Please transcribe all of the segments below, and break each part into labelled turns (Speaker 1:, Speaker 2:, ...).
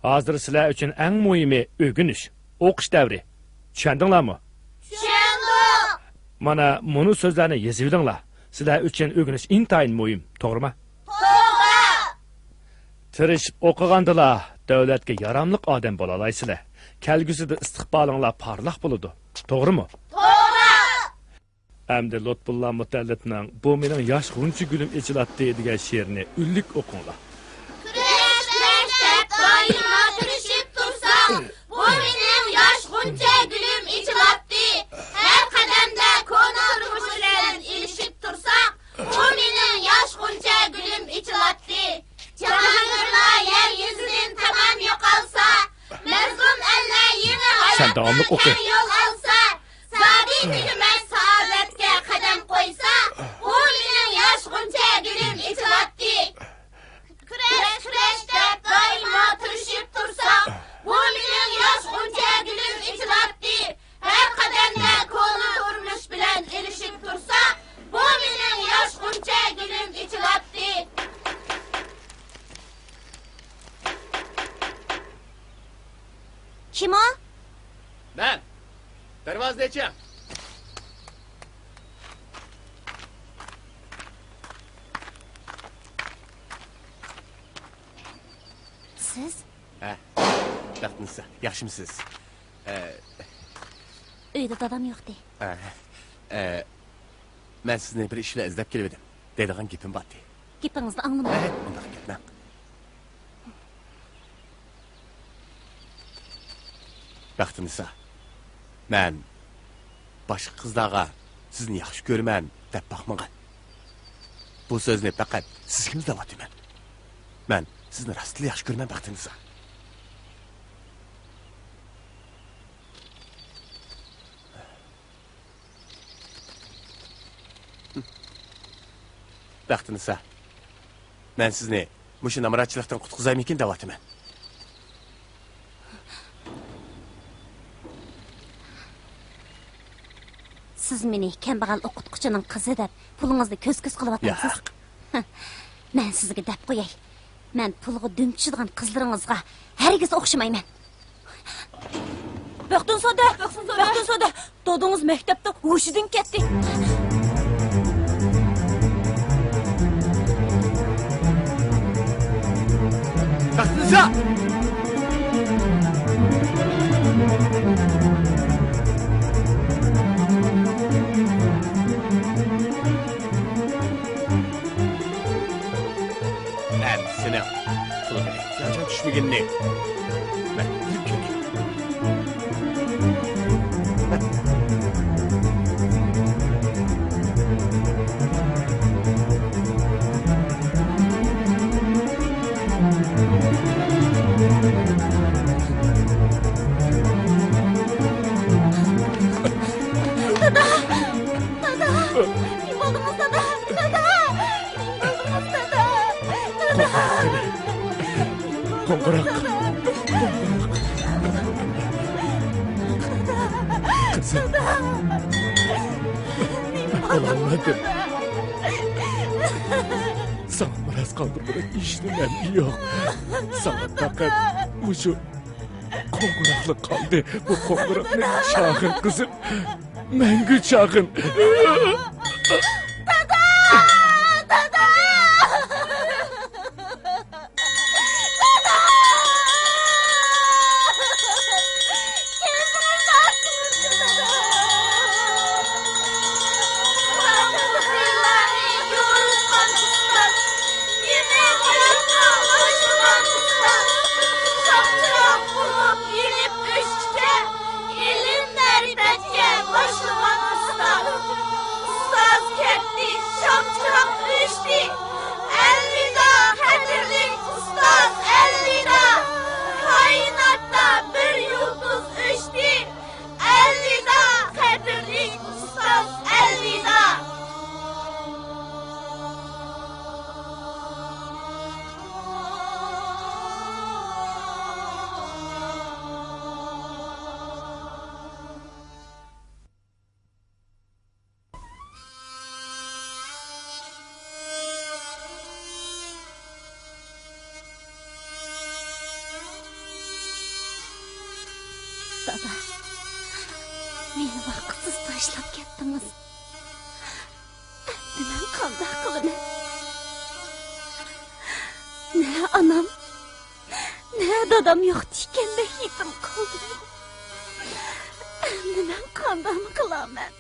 Speaker 1: Hozir sizlar uchun eng muhimi o'rganish, o'qish davri. Tushundinglarmi?
Speaker 2: Tushundim.
Speaker 1: Mana buni so'zlarni yozib olinglar. Sizlar uchun o'rganish intayin muhim, to'g'rimi?
Speaker 2: To'g'ri.
Speaker 1: Tirishib o'qigandilar, davlatga yaramli odam bo'la olasizlar. Kelgusida istiqbolinglar parlaq bo'ladi. To'g'rimi?
Speaker 2: To'g'ri.
Speaker 1: Endi Lutfullah Mutallibning "Bu mening yosh g'unchi gulim echilatdi" degan she'rini ullik o'qinglar.
Speaker 2: Kurashib doimo turishib tursam, bu mening yosh g'uncha gulim echilatdi. Har qadamda ko'na turmush bilan ilishib tursam, bu mening yosh g'uncha gulim echilatdi. Jahongirlar yer yuzidan tamam yo'qolsa, mazlum Allah yana
Speaker 1: Sen davomli o'qi.
Speaker 2: yo'l olsa, sabiy tugmas saodatga qadam qo'ysa, bu mening yosh g'uncha gulim echilatdi. Kurash deb doimo turishib tursam, bu mening yosh g'uncha gulim echilatdi. Har qadamda ko'na turmush bilan ilishib tursa, bu mening yosh g'uncha gulim echilatdi.
Speaker 3: Kim o?
Speaker 4: Ben. Darvozdachim.
Speaker 3: Siz?
Speaker 4: Ha. Baxtınızsa, yaxshimisiz?
Speaker 3: Uyda dadam yo'q de.
Speaker 4: Men sizni bir ish bilan izlab keldim. Deydigan gapim bor.
Speaker 3: Gapingizni anlamadim.
Speaker 4: Undaq gapman. Baxtınızsa. Men boshqa qizlarga sizni yaxshi ko'raman deb baxmagan. Bu so'zni faqat sizga izlayapman. Men sizni rostli yaxshi ko'raman baxtınızsa. Baxtınızsa. Men sizni mushu namoratchilikdan qutqizaymikin deyapman.
Speaker 3: Siz meni kambag'al o'qituvchining qizi deb pulingizni ko'z-ko'z qilyapsiz. Men sizga deb qo'yay. Men pulga dumchiydigan qizlaringizga hargiz o'xshamayman. Baxtun soda. Dodingiz maktabda hushidan ketdi.
Speaker 4: Baxtınızsa. Seni kılık ihtiyacın düşmeyenini ben bilip geleyim.
Speaker 3: Dada! Kim oldunuz dada?
Speaker 1: Kongurak. Kızım. Olamadım. Sana biraz kaldırmadan işlemem yok. Sana fakat bu şu konguraklık kaldı. Bu kongurak ne çağın kızım. Mengü çağın.
Speaker 2: Ustoz ket
Speaker 3: tashlab ketdingiz. Endi men qanday qilaman? Ne anam, ne dadam yo'qdi ekanda yetim qoldim. Endi men qanday qilaman?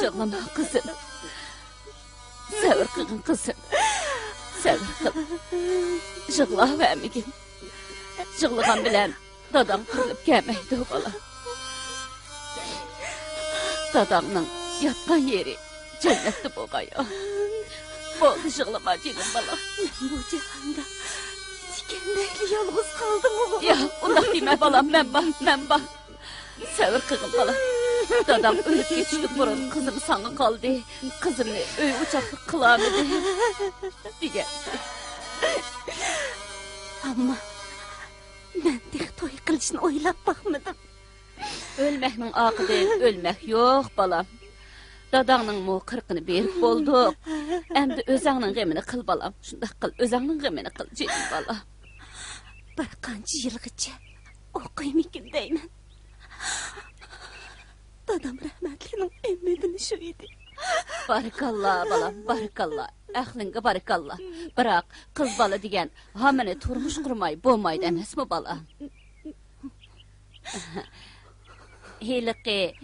Speaker 3: Yığlama kızım. Sabır kılın kızım. Sabır kıl. Yığla vermegin. Yığlığan bilen dadan kırılıp gelmeydi o bala. Dadanın yatkan yeri cennetli boğaya. Oldu yığlama canım bala.
Speaker 2: Bu cihanda dikendekli yalnız kaldım oğlum.
Speaker 3: Ya ondan deme balam ben bak. Sabır kılın bala. Dadam ölüp geçtik burun kızım sana kaldı. Kızımı öy uçaklık kılamedi. Diye.
Speaker 2: Ama ben dik toy kılışını oylap bakmadım.
Speaker 3: Ölmeknin akıdı ölmek yok balam. Dadağının mu kırkını berip bolduk. Endi özağının gemini kıl balam. Şunda kıl özağının gemini kıl canım balam.
Speaker 2: Bir kancı yılgıca okuymayın deymen. Dadam rahmetlinin emmedini şu idi.
Speaker 3: Barikallah balam, barikallah. Ahlinge barikallah. Bırak kız bala degen hamene turmuş kurmay bolmaydı emes mi bala? Hiliki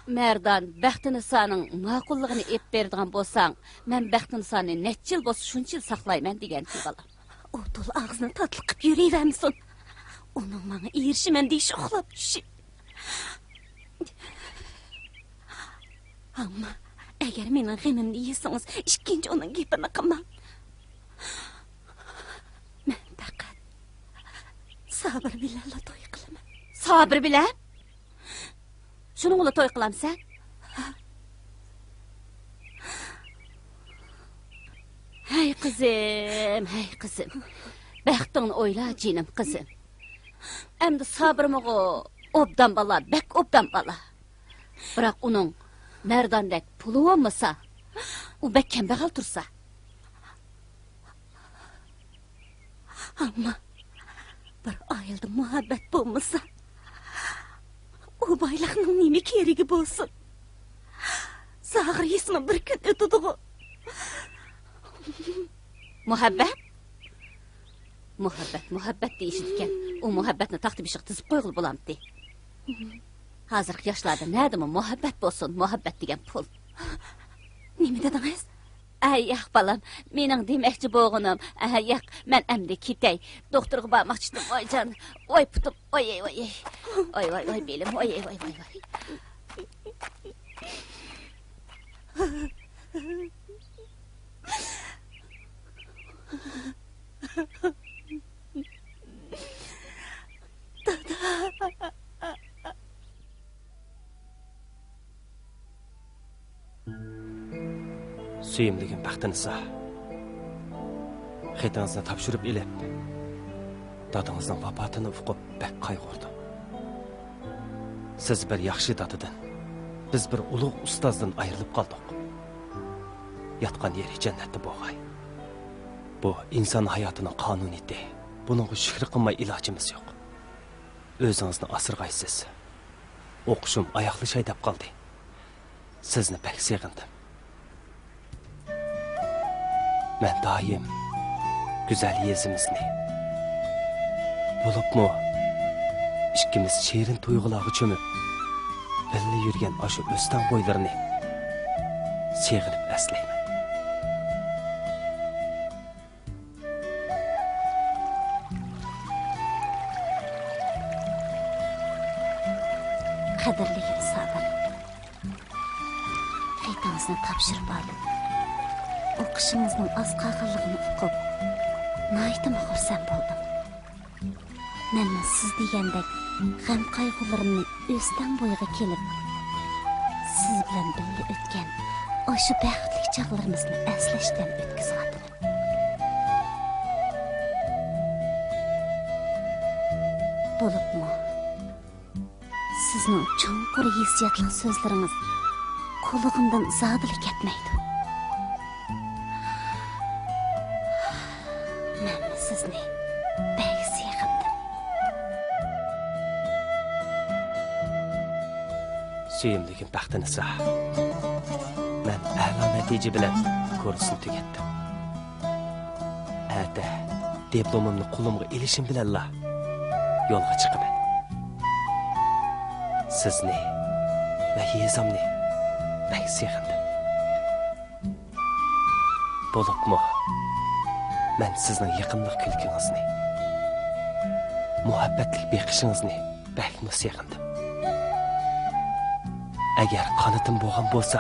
Speaker 3: Merdan Baxtinisanın maqulligini ep berdigan bolsang, men Baxtinisani necha yil bolsa shuncha yil saqlayman deganchi bala.
Speaker 2: O dol ağzını tatlı qıp yürüyvermisin. Onun bana erişimen deyiş uxlap düşü. Ama eğer menin gemimni yesiniz, işkinci onun gepini qılmam. Men faqat sabır bilanla toy qilaman.
Speaker 3: Sabır bilen? Şununla toy qilamsan? Hey kızım. Baxtını oyla cinim kızım. Endi sabrımı obdan bala, bek obdan bala. Bırak onun Merdandek pulu olmasa, o bek kembeğal tursa.
Speaker 2: Ama bir ayıldı muhabbet bulmasa, o baylağının nemi kerigi bolsun. Sağır yesine bir gün ötüdüğü.
Speaker 3: Muhabbet? Muhabbet deyişidiken, o muhabbetini taxtı bir şey tizip koyğul bulamdı. Hazırki yaşlarda nerede mi muhabbet bolsun, muhabbet degen pul.
Speaker 2: Nemi dediniz?
Speaker 3: Ay yak balam, mening demekçi boğunum. Ay yak, men emdi kitey. Doktorga barmakçıdım, oy can. Oy putum, oy. Oy belim, oy.
Speaker 5: Suyimligim Baxtinisa. Xetingizni topshirib elib, dadingizning vafotini uqib bak qayg'urdim. Siz bir yaxshi dadidan, biz bir ulug' ustozdan ayrilib qoldik. Yatgan yeri jannatda bo'lg'ay. Bu inson hayotining qonuniyati. Buningga shukr qilmay ilojimiz yo'q. O'zingizni asirg'aysiz. O'qishim oyoqlashay deb qoldi. Sizni pek sevgandim. Men doim güzel yezimizni bo'libmi ikkimiz shirin tuyg'ularga cho'mib birga yurgan o'sha o'stan bo'ylarini seg'inib eslayman.
Speaker 3: Qadrligim Sabir. Xetingizni topshirib oldim. O'qishingizning oz qolganligini o'qib, nihoyatda xursand bo'ldim. Men siz degandek g'am qayg'ularimni o'stan bo'yiga kelib, siz bilan birga o'tgan o'sha baxtli chaqlarimizni eslashdan o'tkazyapman. Bo'libmi? Sizning chonqur hissiyotli so'zlaringiz qulog'imdan zodili ketmaydi. Men sizni bek sevdim.
Speaker 5: Suyimligim baxtinisa. Men a'lo natija bilan kursni tugatdim. Ata diplomimni qo'limga ilishim bilanla yo'lga chiqaman. Sizni va yezamni bek sevdim. Bo'libmi? Men sizning yaqinlik kulkingizni, muhabbatlik beqishingizni bakmi sevdim. Agar qanotim bo'lgan bo'lsa,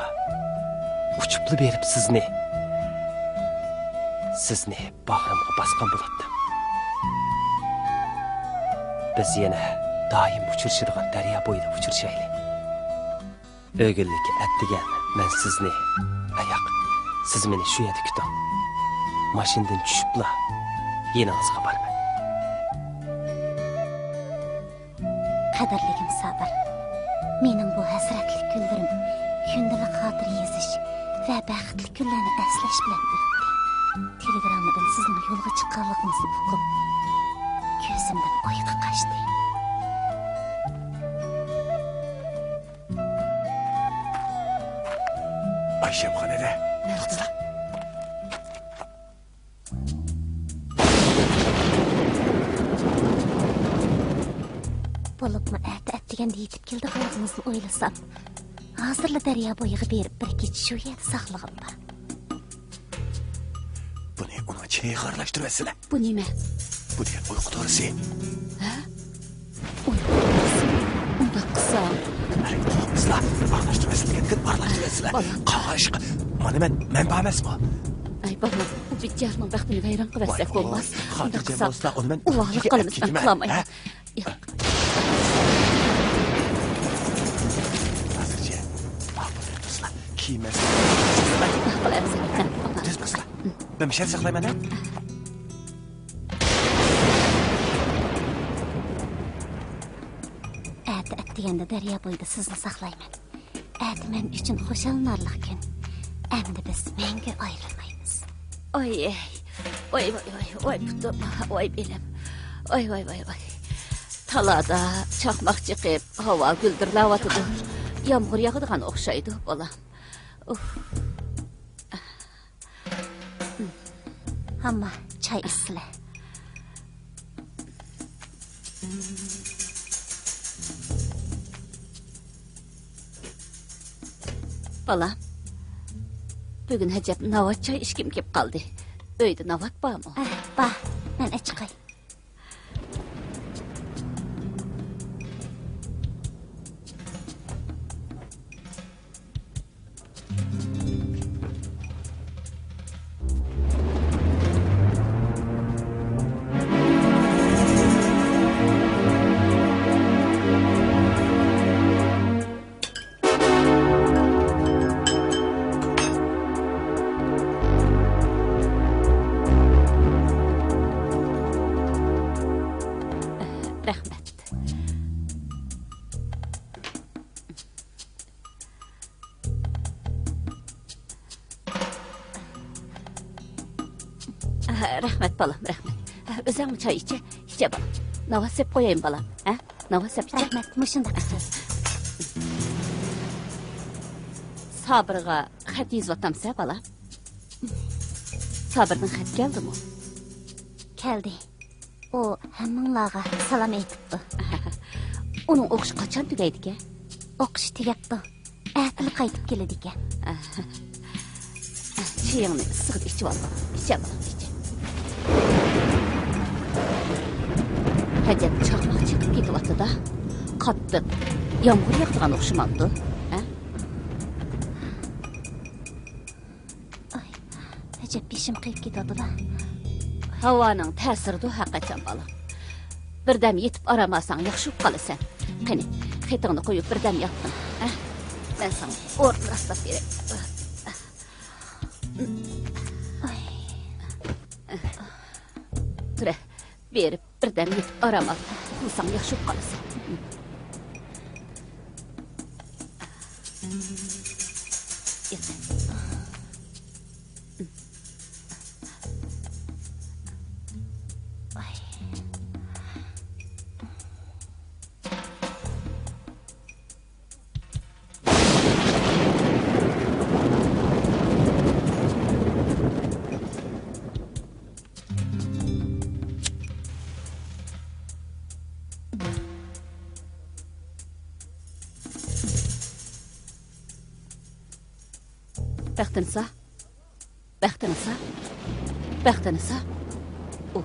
Speaker 5: uchibli berib sizni bag'rimga bosgan bo'lardim. Biz yana doim uchirishadigan daryo bo'yida uchirishaylik. O'g'illik atdigan men sizni ayoq, siz meni shu yerda kuting. Mashindan tushibla yeningizga borman.
Speaker 3: Qadrligim Sabir. Mening bu hasratli kunlarim kundalik xotir yozish va baxtli kunlarni eslash bilan o'tdi. Telegrammadan sizning yo'lga chiqqanligingizni o'qib, ko'zimdan uyqu qochdi.
Speaker 4: Ayshamxonada to'xtala.
Speaker 3: Bo'libmi atdiganda yetib keldi qo'yingizni o'ylasam, hozirla daryo bo'yiga berib bir kech shu yerda saqlag'im bor.
Speaker 4: Buni uni chayqarlashtirasizlar.
Speaker 3: Bu nima?
Speaker 4: Bu degan uyqu dorisi.
Speaker 3: Ha? Unda qisa.
Speaker 4: Sizlar aralashtirasizlar, aralashtirasizlar. Qaqash. Mana men bormasmi?
Speaker 3: Ay baba, bu bitjarning vaqtini vayron qilsak bo'lmas. Unda qisa.
Speaker 4: Uni men
Speaker 3: ularni qilamiz, men qilmayman.
Speaker 4: Hozircha. Sizlar kiymas. Tezmaslar. Ben bir şey saklayayım anne.
Speaker 3: Atdiganda daryo bo'yida sizni saqlayman. Men uchun xushalnorlik kun. Endi biz menga ayrilmaymiz.
Speaker 6: Oy putum, oy belim. Oy. Talada çaqmaq chiqib, havo guldirlayotdi. Yomg'ir yog'adigan o'xshaydi, bolam.
Speaker 3: Hamma çay issizlar.
Speaker 6: Bolam, bugun hajab navat çay ishkim kelib qoldi. Uyda navat bormi?
Speaker 3: Bor, men chiqay.
Speaker 6: Rahmet balam, rahmet. Özün mü çay içe? İçe balam. Nava sep koyayım balam. Nava sep içe.
Speaker 3: Rahmet, muşundaq söz.
Speaker 6: Sabırға xat yazvatamsa balam. Sabırdan xat geldi mi?
Speaker 3: Keldi. O hammanlarga salam aytibdi.
Speaker 6: Onun o'qishi qachon tugaydi ekan?
Speaker 3: O'qish tugabdi. Atili qaytib keladi ekan.
Speaker 6: Çayını sıkıp içe balam. İçe balam, içe. Hacep çakmak çıkıp gidiyordu da. Qattiq yağmur yağdığan oxşamamdı. Ha?
Speaker 3: Ay, acep beşim kıyıp gidiyordu da.
Speaker 6: Havanın təsiridir haqiqatan balam. Birdəm yetib aramasan yaxşı qalasan. Qani, xetini qoyub birdəm yatdın. Ha? Mən sana orta rastlab verəm. Tura, berib birdəm yetib aramal. Qılsan yaxşı qalasan. Yatın. Bəxtinizə? Bəxtinizə? Bəxtinizə? O.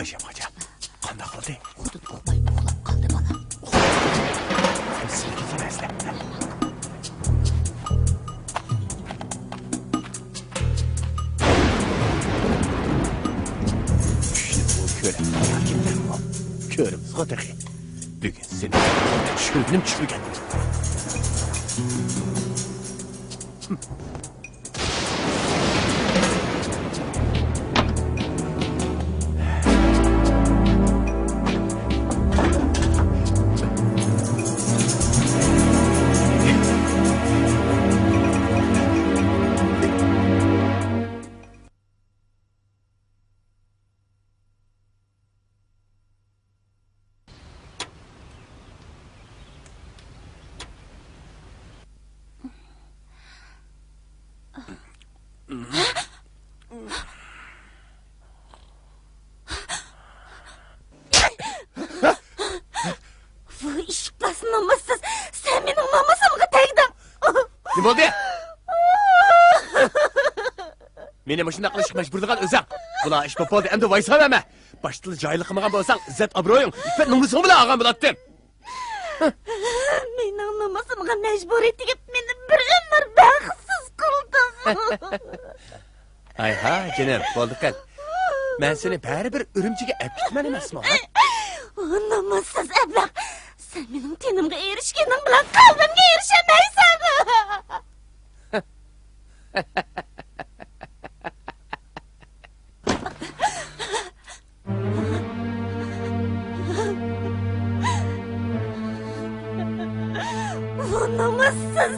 Speaker 4: Aşam hocam. Qanda qaldı.
Speaker 6: Xudun qoğmay boğulab qaldı bana.
Speaker 4: Silgi yemezler. Körüm sıkıntı. Bugün seni şöylüm çürügen.
Speaker 3: Bu işiklasın namussuz. Sen benim namusumga tegdin.
Speaker 4: Ne oldu? Meni muşunda qilish majburligan o'zing. Bular ish bo'ldi, endi voysan ama. Boshtil joyli qilmagan bo'lsang, izzat obro'ying, iffat nomusing bilan olgan bo'lardim.
Speaker 3: Mening namusumga majbur etib meni bir umr baxtsiz qilding.
Speaker 4: Ay ha, canım, bo'ldi qil. Men seni baribir Urumchiga olib ketman emasmi?
Speaker 3: Namussuz ablah. Sen benim tenimga erishganing bilan qalbimga erishamaysan. Bu namussuz.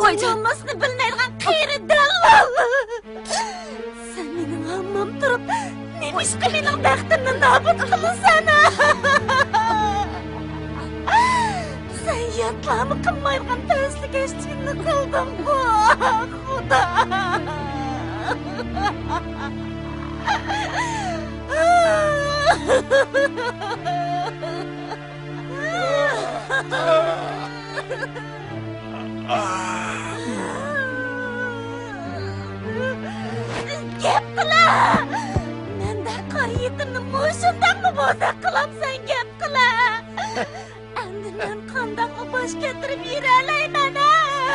Speaker 3: Voy namusni bilmaydigan qiyri dallol. Sen mening hammam turib, nemishqa mening baxtimni nobud qilasan? Sen yatlarni qilmaydigan taslik eshitishni qilding bu. Xudo. Gap qila! Menda qari yetimni mushundaqmi bozaq qilamsan gap qila! Endi men qandaqmi bosh ko'tarib yura olayman?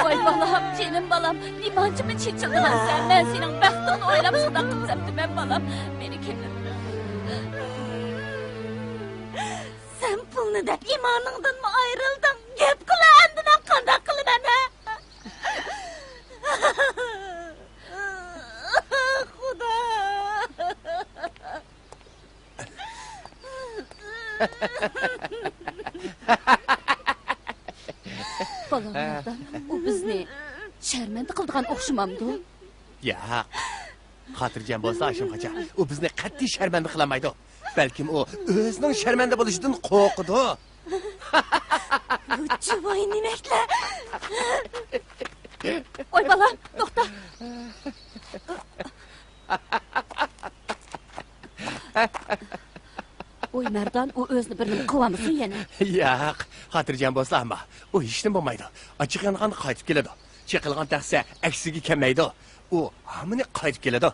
Speaker 6: Voy balam, canım balam. Limancımı çiçildiğin sen. Ben senin bəxtini oylab şundan qıpsaptım ben balam. Beni kelim.
Speaker 3: Sen pulni deb imoningdan mı ayrıldın? Gap qila, endi men qandaq qilaman? Xudo.
Speaker 6: Balamlardan o bizni şərməndə qıldığan oxşamamdı.
Speaker 4: Ya, xotirjam bo'lsa Ashim Xo'ja, u bizni qat'iy sharmanda qilamaydi. Balkim u o'zining sharmanda bo'lishidan qo'rqidi.
Speaker 3: Bu chivoy nimaklar?
Speaker 6: Oy balam, to'xta. Oy Merdan, o özünü birinin kıvamısın yana.
Speaker 4: Yo'q, xotirjam bo'lsa hamma. U hech nima bo'lmaydi. Ochiq yong'anda qaytib keladi. Chekilgan taqsa aksiga kelmaydi. U hammani qaytib keladi.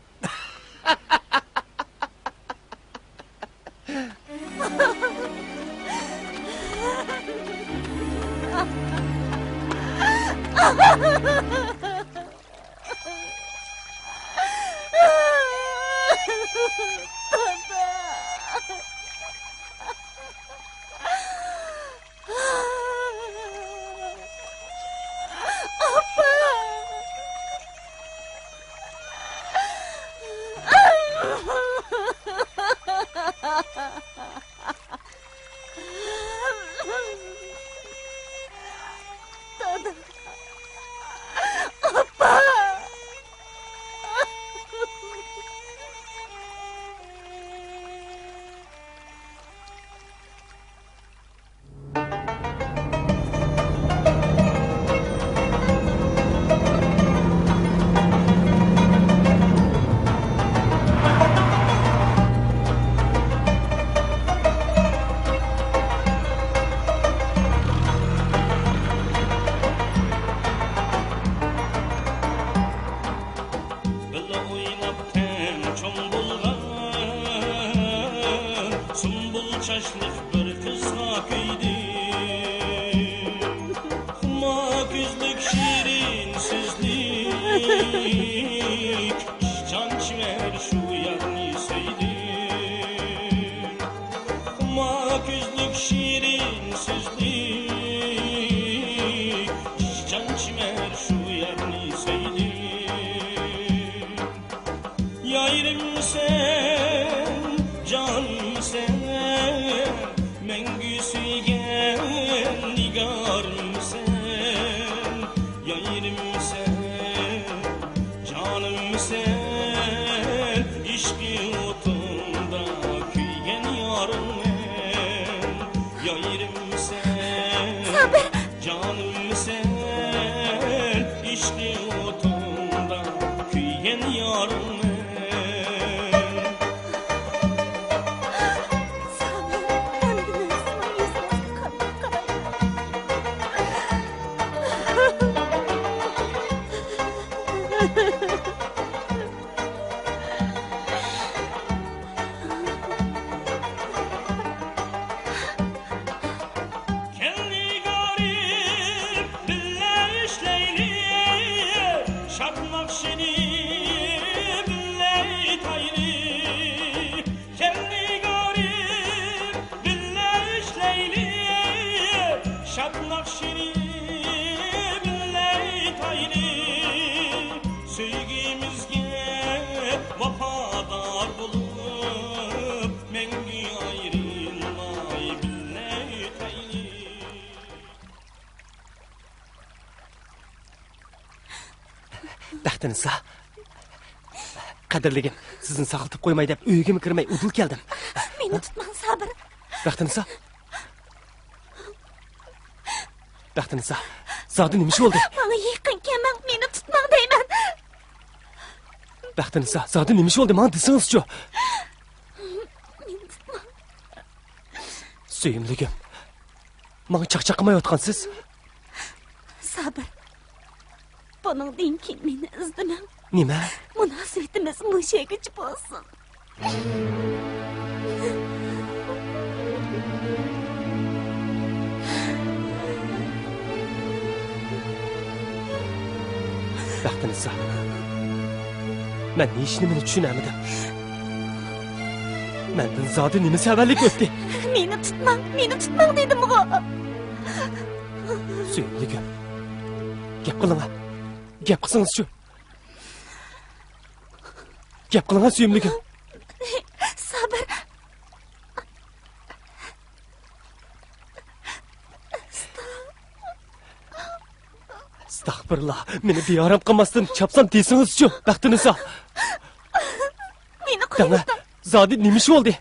Speaker 5: Baxtiniz qadrligim, sizni saqlatib qo'ymay deb uyga kirmay udil keldim.
Speaker 3: Meni tutmang, Sabir.
Speaker 5: Baxtiniz. Baxtiniz. Zodi nima ish bo'ldi?
Speaker 3: Menga yaqin kelmang, meni tutmang deyman.
Speaker 5: Baxtiniz, zodi nima ish bo'ldi? Menga desangiz-chi.
Speaker 3: Meni tutmang.
Speaker 5: Suyimligim. Menga chaqchaq qilmayotgansiz.
Speaker 3: Sabir. Buningdan keyin meni izlamang.
Speaker 5: Nima?
Speaker 3: Munosabatimiz mushagicha bo'lsin.
Speaker 5: Baxtiniz. Men hech nimani tushunamadim. Mendan zodi nima savallik o'tdi?
Speaker 3: Meni tutmang dedim-ku.
Speaker 5: Suyimligim. Gap qiling. Gap qilsangiz-chi. Gap qiling, suyimligim.
Speaker 3: Sabir.
Speaker 5: Astagfirullah. Meni beoram qilmasdan chapsam desangiz-chi. Baxtiniz.
Speaker 3: Meni qo'ying.
Speaker 5: Zodi nima ish bo'ldi?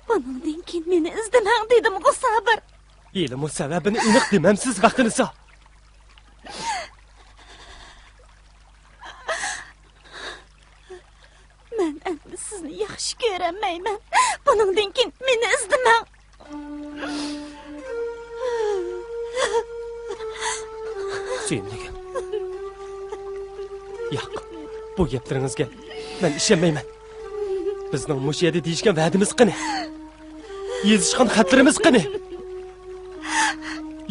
Speaker 3: Buningdan keyin meni izlamang dedim-ku, Sabir.
Speaker 5: Ilm sababini aniq demamsiz vaqtiniz.
Speaker 3: Men endi sizni yaxshi ko'ramayman. Buningdan keyin meni izlamang.
Speaker 5: Suyimligim. Yo'q, bu gaplaringizga men ishonmayman. Bizning mush yerda deyishgan va'dimiz qani? Yezishgan xatlarimiz qani?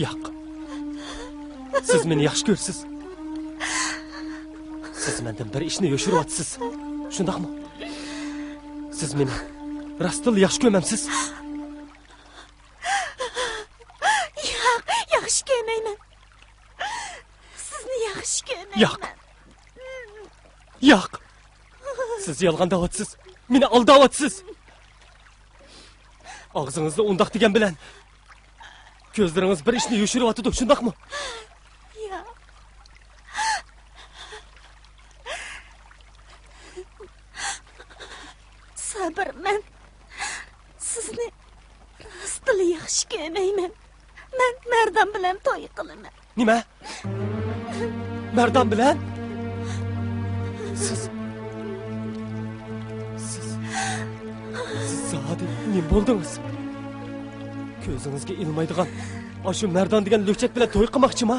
Speaker 5: Yo'q. Siz meni yaxshi ko'rsiz. Siz mendan bir ishni yoshiryapsiz. Shundaqmi? Siz meni rostdan yaxshi ko'rmamsiz.
Speaker 3: Yo'q, yaxshi ko'rmayman. Sizni yaxshi ko'rmayman.
Speaker 5: Yo'q. Yo'q. Siz yolg'on deyapsiz. Meni aldayapsiz. Og'zingizda undaq degan bilan ko'zlaringiz bir ishni yoshiryapti, shundaqmi?
Speaker 3: Yo'q. Sabr, men sizni rostdan yaxshi ko'rmayman. Men Mardon bilan to'y qilaman.
Speaker 5: Nima? Mardon bilan? Siz Sadi, nima bo'ldingiz? Ko'zingizga ilmaydigan shu Mardon degan lo'chak bilan to'y qilmoqchimi?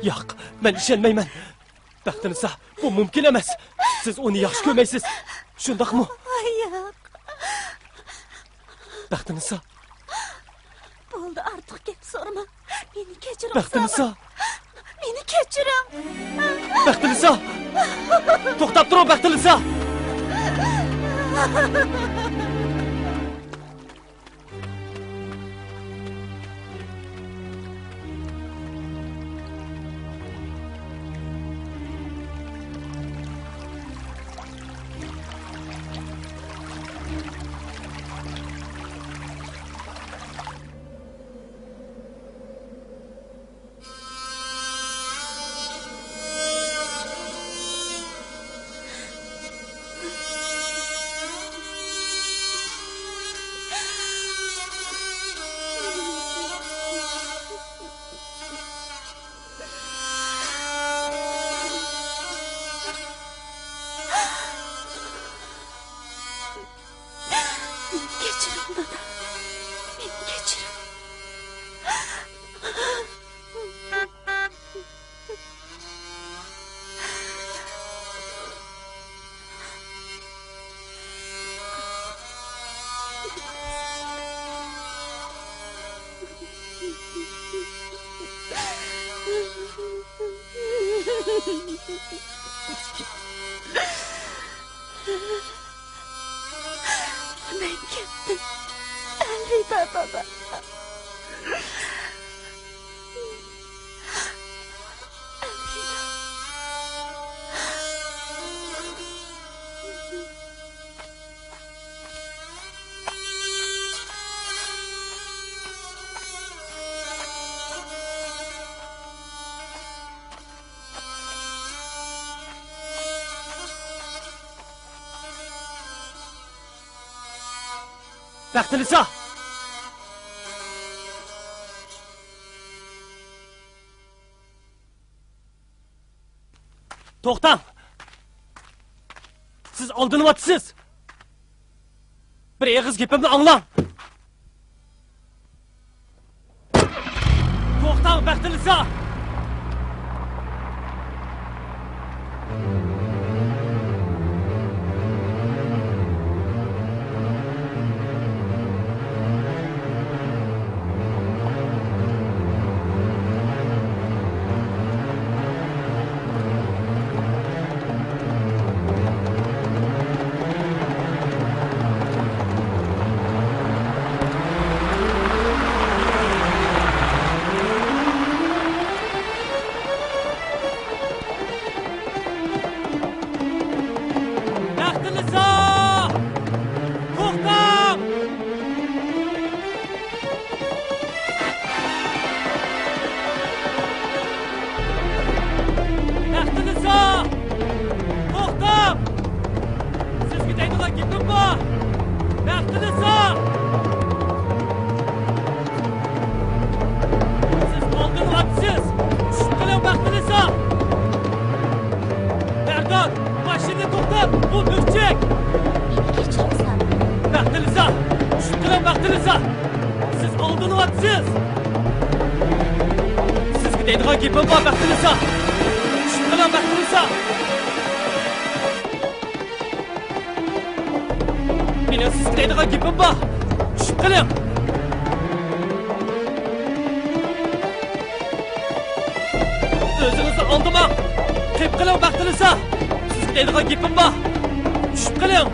Speaker 5: Yo'q, men ishonmayman. Baxtingiz, bu mumkin emas. Siz uni yaxshi ko'rmaysiz. Shundaqmi?
Speaker 3: Yo'q.
Speaker 5: Baxtingiz.
Speaker 3: Bo'ldi, ortiq gap so'rama. Meni kechiring.
Speaker 5: Baxtingiz.
Speaker 3: Meni kechiring.
Speaker 5: Baxtingiz. To'xtab turing, Baxtingiz.
Speaker 3: Ben ketdim. Elvida baba.
Speaker 5: Baxtingiz. To'xtang. Siz oldinayapsiz. Bir eg'iz gapimni anglang. To'xtang, baxtingiz. Bu Nurçek! qilyapsiz? Sizga deydigan gapim bor, Baxtiniso. Tushib qiling, Baxtiniso. Meni sizga deydigan gapim bor. Tushib qiling. O'zingizni oldimang. Qilib qiling, Baxtiniso. Sizga deydigan gapim bor. Tushib qiling.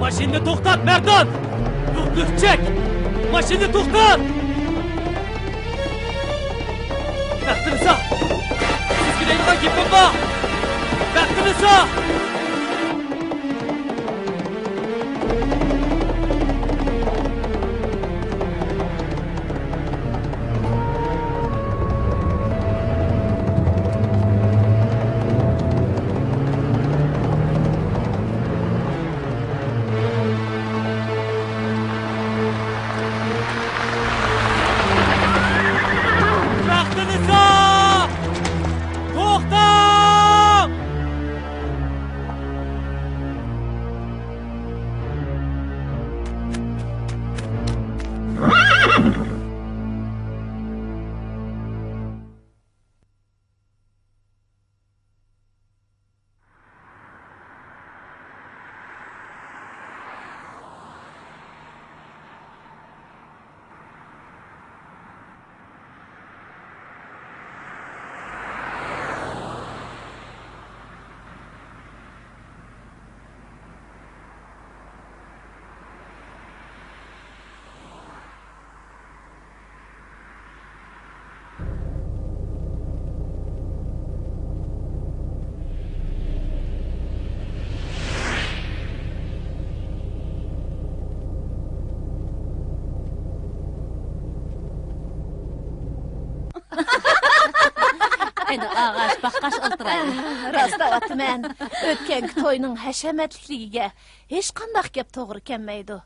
Speaker 5: Mashinani to'xtat, Mardon! Yo'qlik chek! Mashinani to'xtat! Baxtiniso! Sizga deydigan gapim bor! Baxtiniso!
Speaker 6: Endi ağaç baqqaş o'ltiradi.
Speaker 2: Rostlayapman. O'tgan to'yning hashamatligiga hech qanday gap to'g'ri kelmaydi.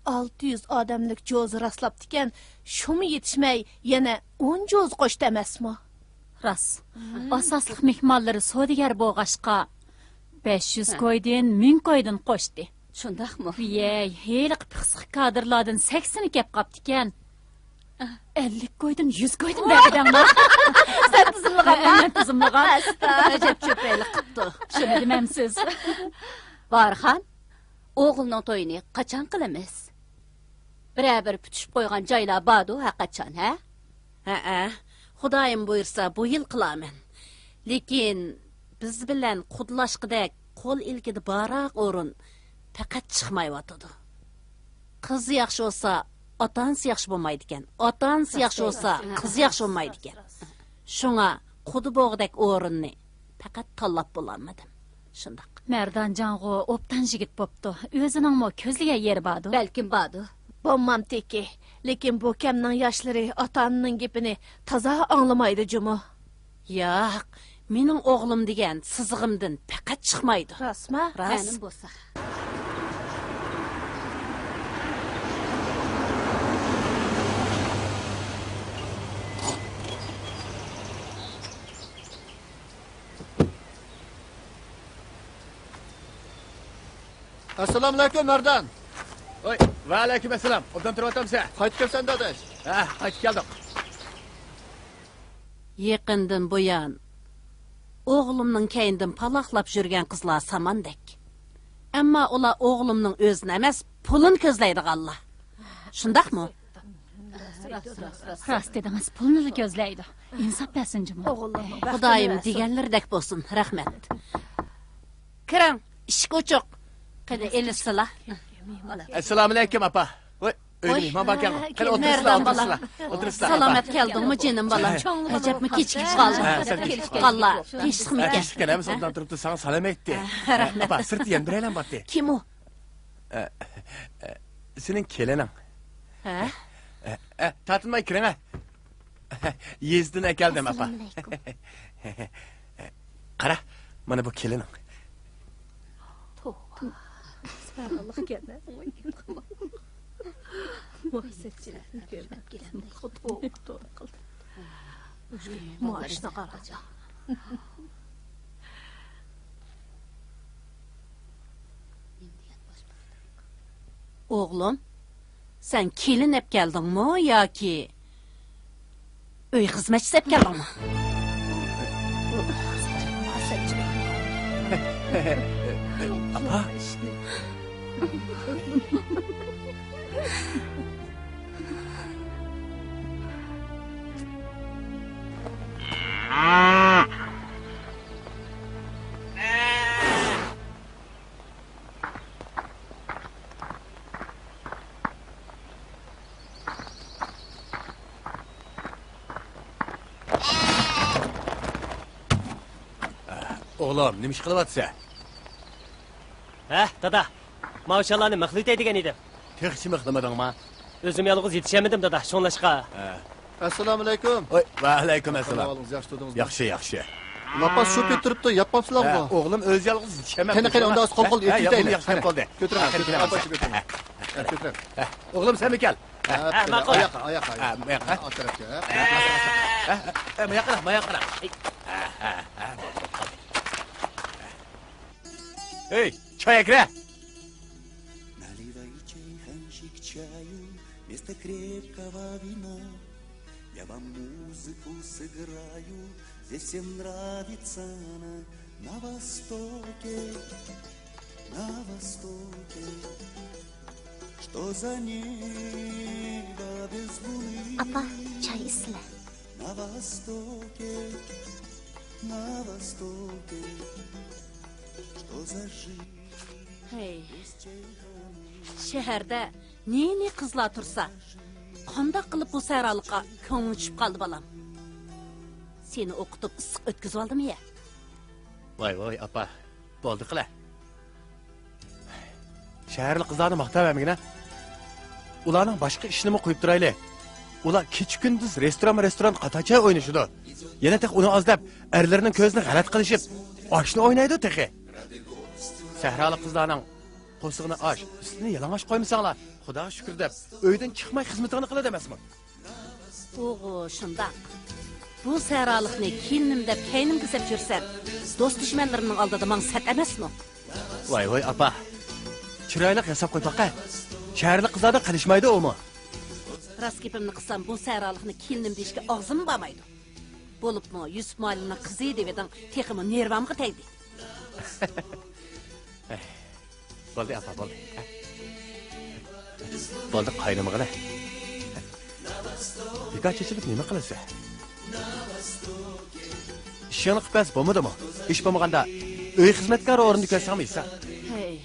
Speaker 2: 600 odamlik jo'z rastlabdi ekan, shumi yetishmay yana 10 jo'z qo'shdi emasmi?
Speaker 6: Ras. Asosliq mehmonlari sodigar bo'lg'ashqa 500 koydin, 1000 koydin qo'shdi. Shundaqmi? Yey, heliq pixsiq kadrlardan 80 kep qapti ekan. 50 koydin, 100 koydin bergidangmi?
Speaker 2: Sen tizimligan.
Speaker 6: Tizimligan. Ajab cho'paylik qipti. Shuni demamsiz. Barxan, o'g'ilning to'yini qachon qilamiz? Bir putishib qo'ygan joylar bordu, qachon, ha?
Speaker 7: Ha, Xudoyim buyursa bu yil qilaman. Lekin biz bilan qudlashqidek qo'l ilkida baroq o'rin faqat chiqmayotdi. Qiz yaxshi bo'lsa, otasi yaxshi bo'lmaydi ekan. Otasi yaxshi bo'lsa, qiz yaxshi bo'lmaydi ekan. Shunga qudi bo'g'dak o'rinni faqat tanlab bo'lolmadim. Shundaq.
Speaker 6: Mardonjong'u o'ptan yigit bo'pti. O'zining ko'zliga yer bordu. Balkim bordu.
Speaker 2: Bo'lmam teki. Lekin bu kamning yoshlari ota-onaning gapini toza anglamaydi jumu.
Speaker 7: Yo'q, mening o'g'lim degan sizig'imdan faqat chiqmaydi.
Speaker 2: Rostmi?
Speaker 6: Rasim bo'lsa.
Speaker 4: Assalomu alaykum Mardan. Oy, va alaykum assalom. Obdan turib Qaytib kelsan dadash. Ha, qaytib keldim.
Speaker 7: Yaqindan buyon o'g'limning keyindan paloqlab yurgan qizlar samandek. Ammo ular o'g'limning o'zini emas, pulini ko'zlaydiganlar. Shundaqmi?
Speaker 6: Rost dedingiz, pulni ko'zlaydi. Insof bersin-jimi?
Speaker 7: Xudoyim deganlardek bo'lsin. Rahmat. Kiring, ishga o'chiq. Qani elisizlar.
Speaker 4: Assalomu alaykum apa. Voy, o'yim, men bakan. Qani o'tirsizlar.
Speaker 7: Salomat keldingmi, jinim bolam? Ajabmi kechikib qoldim. Qalla, kechikmi ekan?
Speaker 4: Kechikkanamiz, obdan turibdi, sana salom aytdi.
Speaker 7: Rahmat.
Speaker 4: Apa, sirti yana biraylan bordi.
Speaker 7: Kim u?
Speaker 4: Sening kelining.
Speaker 7: Ha?
Speaker 4: Tatilmay kiring ha. Yezdin keldim apa. Qara, mana bu kelining.
Speaker 2: Allah gelmez. Muhasetçilerini görmek gelendik. Doğru kıldı. Maaşına kalacak.
Speaker 7: Oğlum, Sen kelin ep keldingmi yoki uy xizmatchisi ep keldingmi?
Speaker 4: Apa? Oğlum, nima ish qilyapsan?
Speaker 5: Ha, dada. Maşallah mıxlit edigen edim.
Speaker 4: Texchi mixlamadingmi?
Speaker 5: Özüm yalğız yetişemedim dada. Şonlaşqa.
Speaker 8: Assalomu alaykum.
Speaker 4: Oy, va alaykum assalom.
Speaker 8: Ahvolingiz yaxshi turdingizmi?
Speaker 4: Yaxshi, yaxshi.
Speaker 8: Lapas sho'p etib turibdi, yapmabsizlarmi?
Speaker 4: O'g'lim o'zi yolg'iz yetishemadi.
Speaker 8: Qani, unda qol
Speaker 4: yetaylik. Yaxshi qoldi.
Speaker 8: Ko'tiraman, ko'tiraman. Ko'tiraman.
Speaker 4: O'g'lim sen kel.
Speaker 8: Ma'qul. Oyoqqa.
Speaker 4: Oyoqqa.
Speaker 8: O tarafga.
Speaker 4: Mayaqara. Эй, choy akra.
Speaker 9: Наливай чайханчик чаю вместо крепкого вина. Я вам музыку сыграю, здесь всем нравится она. На востоке, что за небо без луны.
Speaker 3: Apa, çay isle.
Speaker 9: На востоке, что за жизнь.
Speaker 7: Hey. Şehirde ne kızlar tursa, qandaq qilib bu sayralıqqa ko'nglim tushib qoldi balam. Seni o'qitib issiq o'tkazib oldim ya.
Speaker 4: Voy, apa. Bo'ldi qila. Shaharlik qizlarni maqtamayman. Ularning boshqa ishini qo'yib turaylik. Ular kech-kunduz restoran qatacha o'ynashidi. Yana tek uni ozdab, erlarining ko'zini g'alat qilishib, oshni o'ynaydi teqi. Shaharlik qizlarning qo'sig'ini osh, ustini yalang'och qo'ymasanglar, Xudoga shukr deb, uydan chiqmay xizmatini qiladi emasmi?
Speaker 7: O'g'u, shundaq. Bu sayralıqni kelinim deb kaynim kesib yursan, do'st dushmanlarimning oldida men sat emasmi?
Speaker 4: Voy, apa. Chiroyli yasab qo'y baqa. Shaharlik qizlardan qilishmaydi o'mi?
Speaker 7: Rast gapimni qilsam bu sayralıqni kelinim deyishga og'zim bormaydi. Bo'libmi, Yusuf Mo'allimning qizi deb eding, teximi nervamga tegdi.
Speaker 4: Bo'ldi, apa, bo'ldi. Bo'ldi, qaynimag'ina. Bekor chechilib nima qilasiz? Ishini qilib bas bo'lmadimi? Ish bo'lmaganda uy xizmatkori o'rnini ko'rsatmaysan.
Speaker 7: Hey.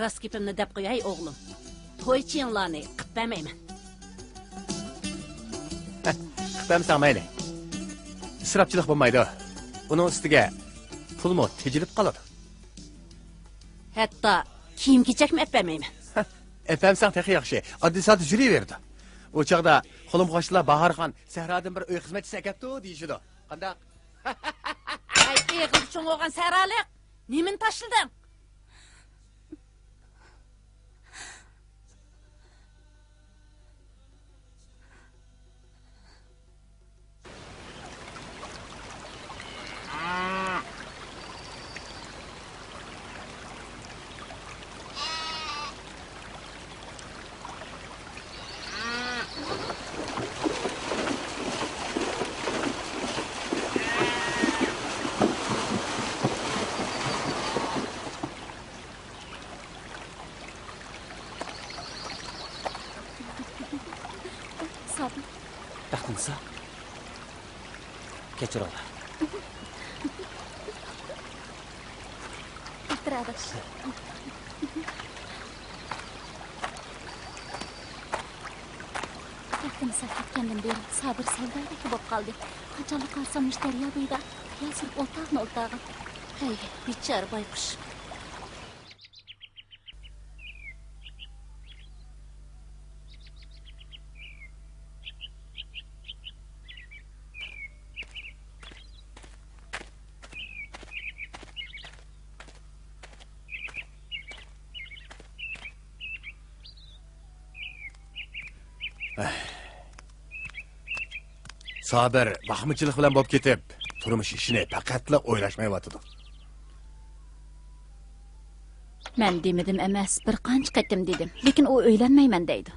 Speaker 7: Rast gapimni deb qo'yay o'g'lim. To'ychilarni qilib bermayman.
Speaker 4: Qilmamsan mayli. Isrofchilik bo'lmaydi. Uning ustiga pulmo tejilib qoladi.
Speaker 7: Hatto kiyim-kechakmi bermayman.
Speaker 4: Efemsan texi yaxshi. Oddiy soat yuraverdi. O chaqda qo'lim qo'shnilar Bahorxon Sahrodan bir uy xizmatchisi akapti deyishdi. Qandaq?
Speaker 7: Ay, eğil uchun olgan sayralık. Nemin taşıldın?
Speaker 3: Sabır.
Speaker 5: Baxtınsa. Keçir ola.
Speaker 3: Adaş. Yakın sakitkendim beri sabır sevdadaki bop kaldı. Kaçalı karsamış derya buyda. Yasır oltağın oltağı.
Speaker 7: Hey, biçar baykuş.
Speaker 4: Sabir baxmichilik bilan bo'lib ketib, turmush ishini faqatla o'ylashmayotdi.
Speaker 6: Men demedim emas, bir qancha qatim dedim. Lekin u o'ylanmayman deydi.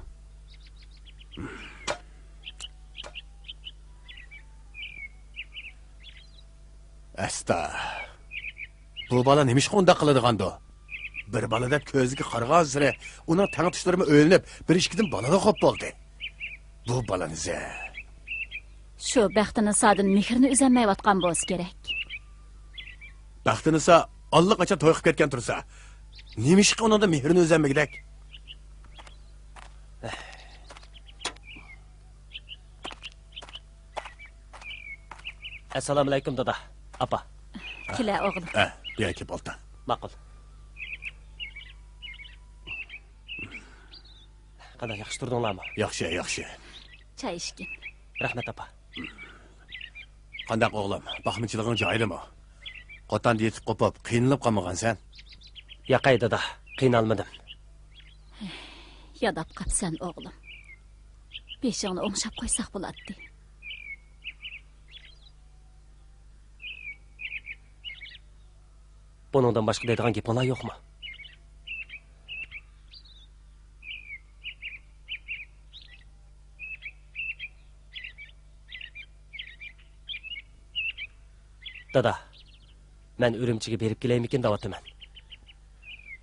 Speaker 4: Asta. Bu bola nima ish qonda qiladigan-do? Bir bola deb ko'ziga qarag'an sira uning tangtishlari o'ylanib, bir ishkidan bolada qolib bo'ldi. Bu bolaniz.
Speaker 6: Shu baxtini sadin mehrini uzanmayotgan bo'lsa kerak.
Speaker 4: Baxtinisa allaqachon to'yib ketgan tursa, nima ish qonunda mehrini uzanmagdak?
Speaker 5: Assalomu alaykum dada. Apa.
Speaker 6: Kela o'g'lim.
Speaker 4: Bu yerga bo'ldi.
Speaker 5: Ma'qul. Qanday yaxshi turdinglarmi?
Speaker 4: Yaxshi, yaxshi.
Speaker 6: Chay ishkin.
Speaker 5: Rahmat apa.
Speaker 4: Qanday o'g'lim? Baxmichiliging joyidami? Qo'tan yetib qopib, qiynalib qolmagansan?
Speaker 5: Yaqay dada, qiynalmadim.
Speaker 6: Yadab qapsan o'g'lim. Beshingni o'ngshab qo'ysak bo'ladi.
Speaker 5: Buningdan boshqa deydigan gapinglar yo'qmi? Dada, men Urumchiga berib kelaymikin deyapman.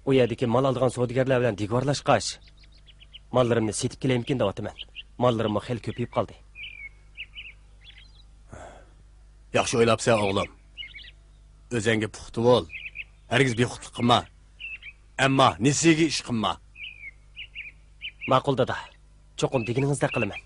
Speaker 5: U yerdagi mal oldigan savdogarlar bilan digorlashqash. Mallarimni setib kelaymikin deyapman. Mallarimni xel ko'payib qoldi.
Speaker 4: Yaxshi o'ylabsan o'g'lim. O'zingga puxta bo'l. Hargiz bexudlik qilma. Ammo nesiga ish qilma.
Speaker 5: Ma'qul dada. Cho'qim deginingizda qilaman.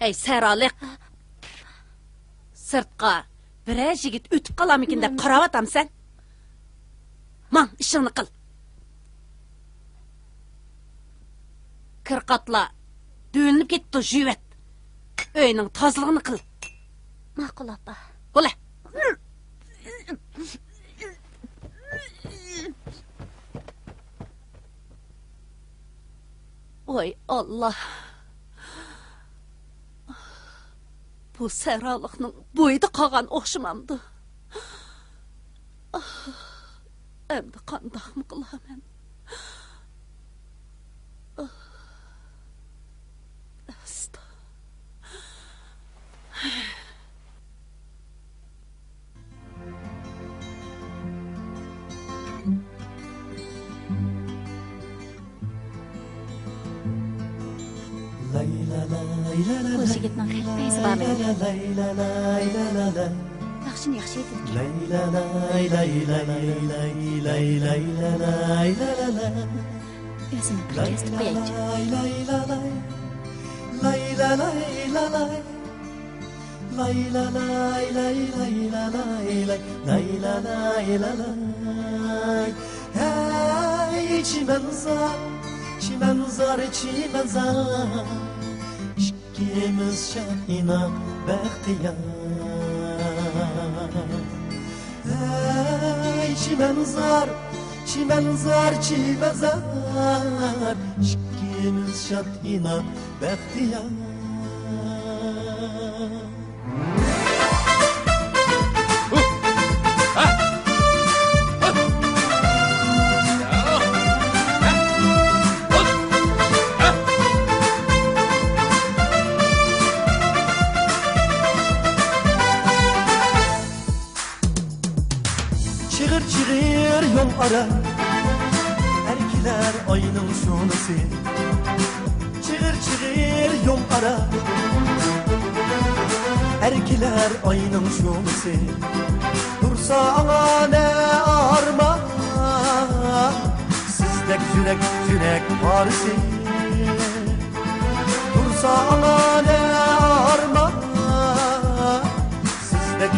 Speaker 7: Ey saraliq. Sirtqa biror yigit o'tib qolamikin deb qaravatamsan? Man, ishingni qil. Kirqatla döynüp ketdi jüvet. Öyning tozlig'ini qil.
Speaker 3: Ma'qul opa.
Speaker 7: Bo'la. Oy Allah. Bu saralıqning bo'yida qolgan o'xshamamdi. Endi qandaqmi qilaman?
Speaker 6: Bu yigitning xilpaysi bormi? Yaxshini yaxshi aytdik. O'zimni bir kez qo'yaychi.
Speaker 10: Hey çimenzar, çimenzar, çimenzar. İkimiz şahina bahtiyar. Hey çimenzar, çimenzar, çimenzar. İkimiz şahina bahtiyar. Ara erkiler aynın şunası. Çığır çığır yol ara Erkiler ayının şumsi Dursa ana ne arma Sizdek yürek parisi Dursa ana ne arma Sizdek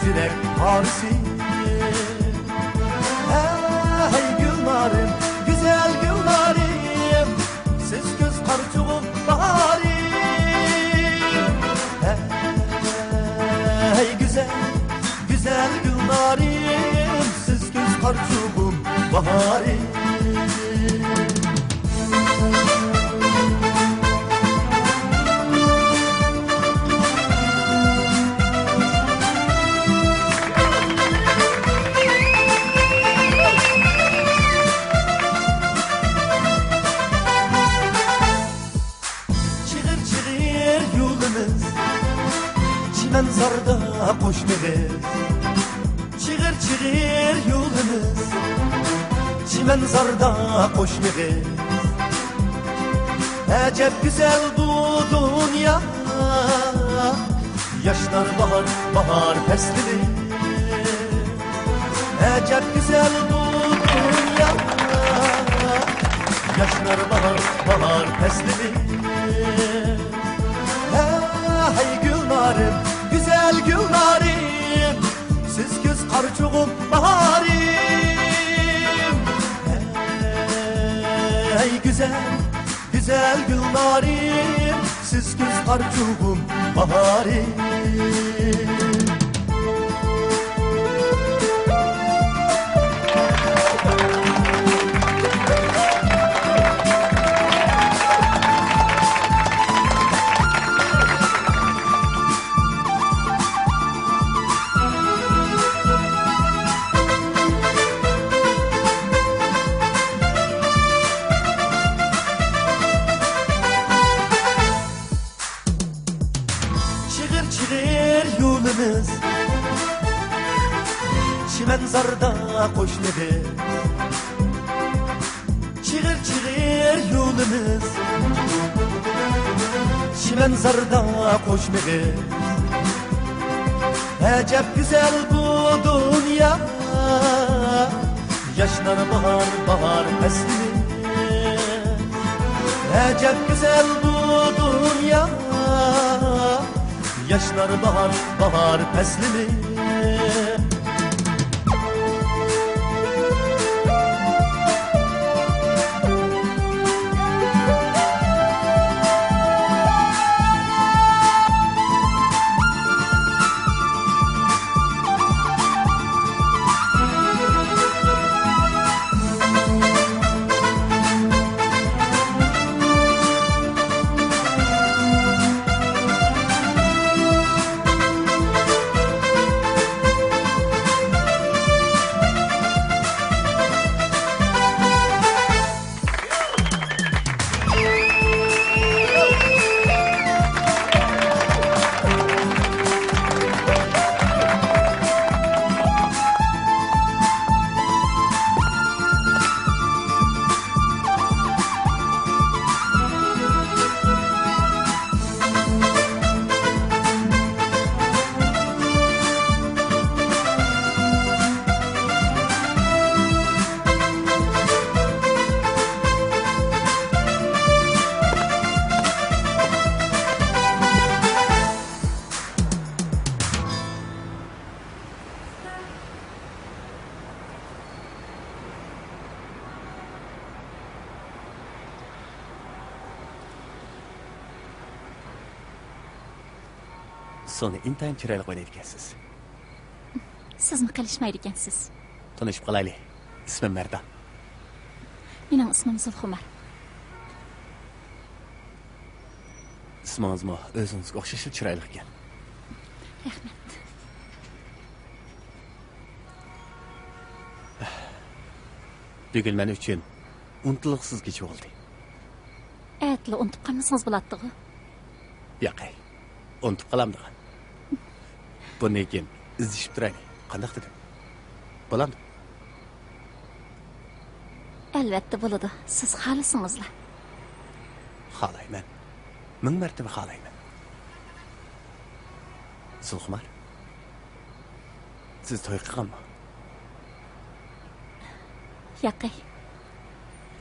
Speaker 10: yürek parisi Hey gülnarim, güzel gülnarim Siz göz karçuğum baharim Hey güzel gülnarim Siz göz karçuğum baharim Zarda koşmağız Çığır yolumuz Çimen zarda koşmağız Acep güzel bu dünya Yaşlar bahar feslidir Acep güzel bu dünya Yaşlar bahar feslidir Hey gülnarim Güzel gülnarim Siz göz karçuğum baharim Hey güzel gülnarim Siz göz karçuğum baharim yolumuz Çimen zarda koşmadı Çığır yolumuz Çimen zarda koşmadı Acep güzel bu dünya Yaşlar bahar fesli Acep güzel bu dünya Yaşlar bahar fesli mi?
Speaker 4: Sonu intayin chiroyli o'ynaydi ekansiz.
Speaker 6: Sizmi qilishmaydi ekansiz.
Speaker 4: Tanishib qolaylik. Ismim Mardon.
Speaker 6: Mening ismim Zulxumar.
Speaker 4: Ismingizmi o'zingizga o'xshash chiroyli ekan.
Speaker 6: Rahmat.
Speaker 4: Bugun men uchun unutilg'isiz kecha bo'ldi.
Speaker 6: Atli unutib qolmasangiz bo'ladi-ku.
Speaker 4: Yo'q. Unutib qolamdi. Bundan keyin izlashib turaylik. Qanday dedim? Bo'ladimi?
Speaker 6: Albatta bo'ladi. Siz xohlasangizlar.
Speaker 4: Xohlayman. ming martaba xohlayman. Sulxumar, siz to'y qilganmi?
Speaker 6: Yaqay.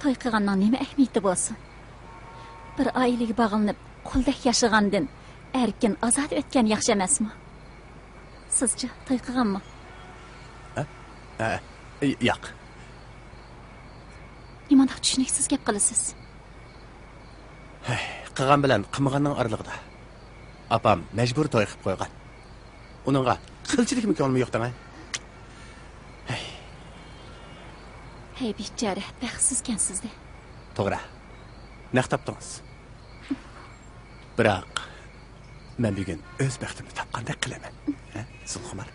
Speaker 6: To'y qilganning nima ahamiyati bo'lsin? Bir oilaga bog'lanib, quldek yashagandan erkin ozod o'tgan yaxshi emasmi? Sizchi to'y qilganmi?
Speaker 4: Yo'q.
Speaker 6: Nimadan tushuniksiz gap qilasiz?
Speaker 4: Qilgan bilan qilmaganning oralig'ida. Apam majbur to'y qilib qo'ygan. Uningga qilchilikmi ko'nglim yo'q deng.
Speaker 6: Hey bichara, baxtsizkansiz-da.
Speaker 4: To'g'ri. Naq topdingiz. Biroq men bugun o'z baxtimni topgandek qilaman. Sulxumar.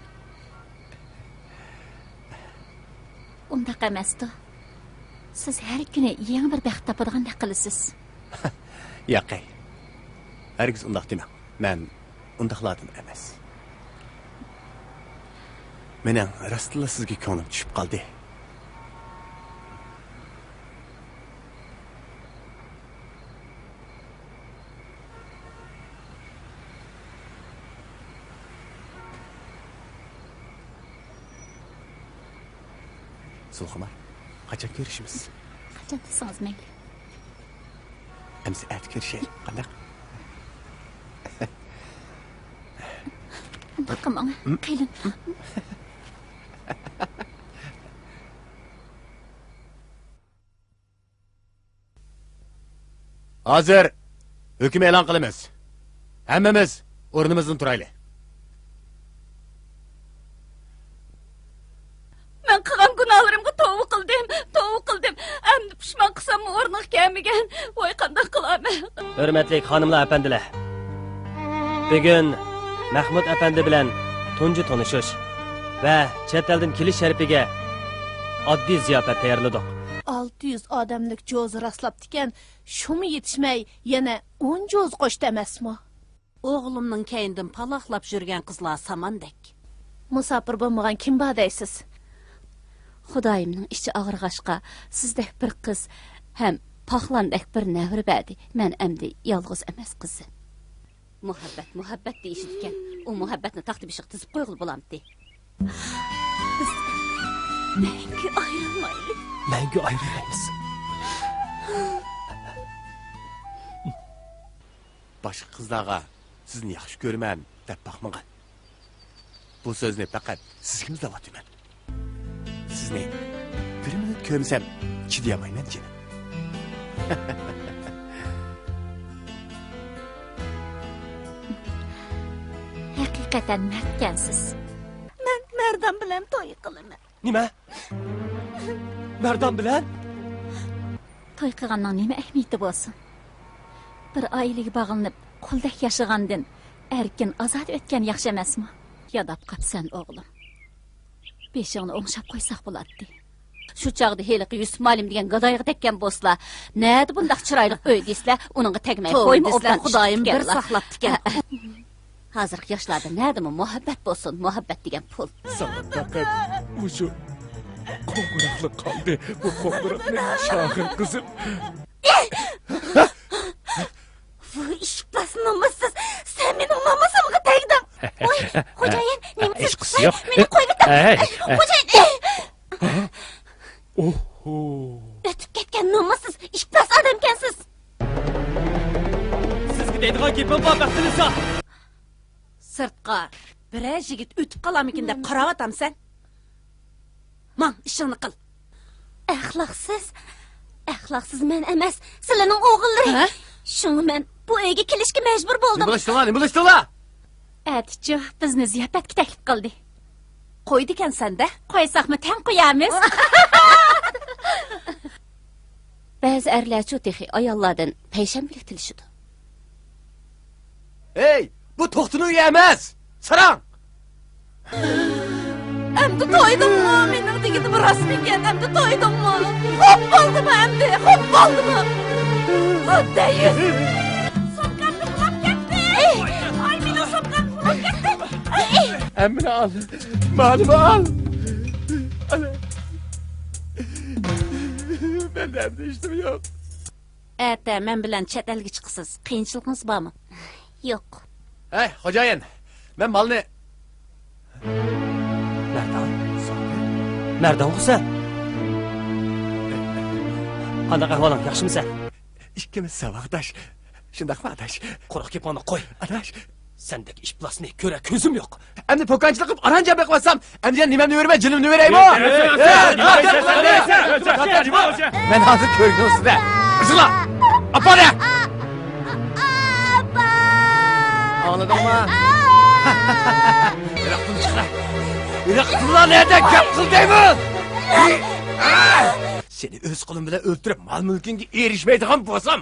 Speaker 6: Undaq emasdi. Siz har kuni yangi bir baxt topadigandek qilasiz.
Speaker 4: Yo'q. Hargiz undaq dema. Men undaqlardan emas. Mening rostla sizga ko'nglim tushib qoldi. Sulxumar, qachon ko'rishimiz?
Speaker 6: Qachon desangiz mayli.
Speaker 4: Amsi at ko'rishaylik, qanday?
Speaker 6: Qilmang, qilin.
Speaker 4: Hozir hukm e'lon qilamiz. Hammamiz o'rnimizdan turaylik.
Speaker 6: Men qilgan gunohlarimga tavba qildim. Endi pushmon qilsam o'rniga kelmagan. Voy qanday qilaman?
Speaker 5: Hurmatli xonimlar, apandilar. Bugun Mahmud apandi bilan tunji tanishish va chet eldan kelish sharifiga oddiy ziyofat tayyorladik.
Speaker 7: 600 odamlik jo'z rastlabdikan, shumi yetishmay yana 10 jo'z qo'shdi emasmi? O'g'limning keyindan paloqlab yurgan qizlar samandek. Musofir bo'lmagan kim bor deysiz?
Speaker 3: Xudoyimning ichi og'irg'ashqa sizdek bir qiz ham paxlandek bir navri badi. Men endi yolg'iz emas qizi. Muhabbat deyishdikan. U muhabbatni taxti bishiq tizib qo'yg'il bo'lamdi. Biz mangu ayrilmaylik.
Speaker 5: Mangu ayrilmaymiz.
Speaker 4: Boshqa qizlarga sizni yaxshi ko'raman deb baxmagan. Bu so'zni faqat sizga so'zlayapman. Sizni bir minut ko'rsam chidayamayman jinim.
Speaker 6: Haqiqatan mardkansiz.
Speaker 7: Men Mardon bilan to'y qilaman.
Speaker 5: Nima? Mardon bilan?
Speaker 6: To'y qilganning nima ahamiyati bo'lsin? Bir oilaga bog'lanib, quldek yashagandan erkin ozod o'tgan yaxshi emasmi? Yodab qapsan o'g'lim. Beshingni o'ngshab qo'ysak bo'ladi. Shu chaqda heliqi Yusuf Malim degan gadoyga tekkan bo'lsa, nada bundaq chiroyli uy deysizlar, uningga tegmay qo'yma o'bdan Xudoyim bir saqlabdikan. Hozirgi yoshlarda nadimi muhabbat bo'lsin, muhabbat degan pul.
Speaker 1: Sana faqat shu qo'ng'iroqli qoldi. Bu qo'ng'iroqni Shohir qizim.
Speaker 3: Bu ishpas nomussiz. Sen mening nomusimga tegding. Voy, xo'jayin, nima
Speaker 5: qilsa yo'q.
Speaker 3: Meni qo'yib Xo'jayin.
Speaker 1: Oho.
Speaker 3: O'tib ketgan nomussiz ishpas odamkansiz.
Speaker 5: Sizga deydigan gapim bor, baxtingiz.
Speaker 7: Sirtqa biror yigit o'tib qolamikin deb qaravatamsan? Man, ishingni qil.
Speaker 3: Axloqsiz men emas, sizlarning o'g'illari. Shuni men bu uyga kelishga majbur bo'ldim.
Speaker 4: Nima bo'lishdilar?
Speaker 6: Atichi bizni ziyofatga taklif qildi.
Speaker 7: Qo'ydi ekansan-da?
Speaker 6: Qo'ysaqmi, tan qo'yamiz.
Speaker 3: Ba'zi erlar cho'tixi ayollardan payshanbalik tilishidi.
Speaker 4: Ey, bu to'xtini uyi emas. Sarang.
Speaker 7: Endi to'ydimmi? Mening degidim rasmiga endi to'ydimmi? Xo'p bo'ldimi endi? Xo'p bo'ldimi? Xudoyim. Sopqatni qilib ketdi. Ay, mening sopqatni qilib ketdi.
Speaker 1: Emine al. Malımı al. Ben de hem de iştim yok.
Speaker 7: Ata men bilan chet elga chiqsiz. Qiyinchiligingiz bormi?
Speaker 3: Yo'q.
Speaker 4: Hey, xo'jayin, men malni
Speaker 5: Merdan. Merdan sen? Qanaqa ahvoling, yaxshimisan?
Speaker 4: ikkimiz saboqdosh. Shundaqmi, adash?
Speaker 5: Quruq keponni qo'y.
Speaker 4: Adash,
Speaker 5: Sendek ishplasni ko'ra ko'zim yo'q.
Speaker 4: endi po'kanchilik qilib aranjab yiqmasam, endi nimamni vermay, jilimni veraymi? Men hozir ko'rgin ustida. Izla! Apara! Anladingmi? Yiroqdan chiqra. Yiroqdan nerede gap qil deyman? Seni o'z qo'lim bilan o'ltirib, mol-mulkingga erishmaydigan bo'lsam,